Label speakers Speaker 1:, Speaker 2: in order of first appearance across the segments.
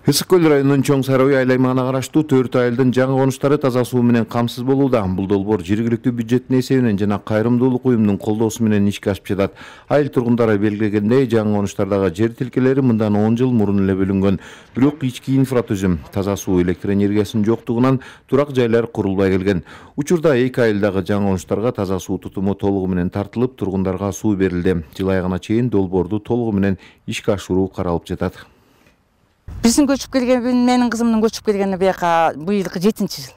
Speaker 1: Ысык көл районунун Чоң Сарой айлаймагына караштуу 4 айылдын жаңы конуштары таза суу менен камсыз болууда. Бул долбоор жергиликтүү бюджеттин эсебинен жана кайрымдуулук уюмунун колдоосу менен ишке ашып жатат. Айыл тургундары белгилегендей, жаңы конуштардагы жер тилкелери мындан 10 жыл мурун эле бөлүнгөн. Бирок ички инфратүзүм, таза суу, электр энергиясынын жоктугунан турак жайлар курулбай келген. Учурда 2 айылдагы жаңы конуштарга таза суу тутуму толугу менен тартылып, тургундарга суу берилди. Жыл айыгына чейин долбоорду толугу менен ишке ашыруу каралып жатат.
Speaker 2: Биздин көчүп келген, менин кызымдын көчүп келгени бияка быйылкы 7-чи жыл.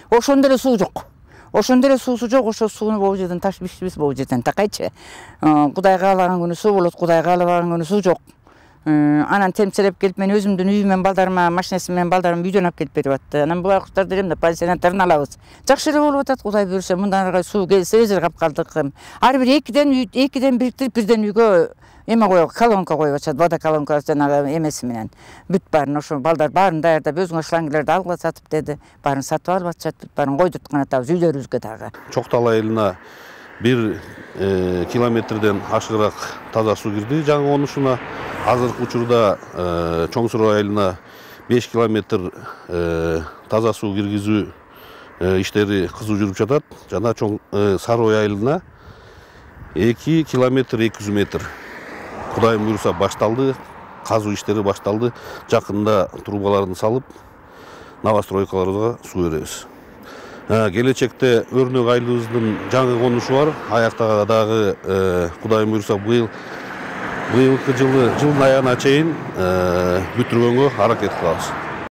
Speaker 2: Ошондо эле суу жок. Ошондо эле суусу жок, ошо сууну могу жерден ташып ичпейбиз могу жерден такайчы. Кудай каалаган күнү суу болот, Кудай каалабаган күнү суу жок. Анан темселеп келип мен өзүмдүн үйүмөн балдарыма, машинасы менен балдарым үйдөн алып келип берип атты. Анан буга куштарды эле пансионаттарын алабыз. Жакшы эле болуп атат, Кудай буюрса. Мындан ары суу келсе эзер капкалдык. Ар бир экиден бириктирип бирден үйгө эме коюп, колонка коюп атышат, вода колонка жанагы эмеси менен. Бүт баарын ошо балдар баарын даярдап, өзүңөр шлангилерди алгыла сатып деди. Баарын сатып алып атышат, бүт баарын койдурт гана атабыз үйлөрүбүзгө дагы.
Speaker 3: Чоктал айылына 1 километрден ашыгыраак таза суу кирди жаңы конушуна. Азыркы учурда Чоң Сарой айылына 5 километр таза суу киргизүү иштери кызуу жүрүп жатат. Жана Чоң Сарой айылына 2 километр 200 метр. Кудайым буюрса башталды, казуу иштери башталды. Жакында трубаларын салып, новостройкаларга суу беребиз. Келечекте Өрнөк айылыбыздын жаңы конушу бар. Аяктагы дагы Кудайым буюрса быйылкы жылдын аягына чейин бүтүргөнгө аракет кылабыз.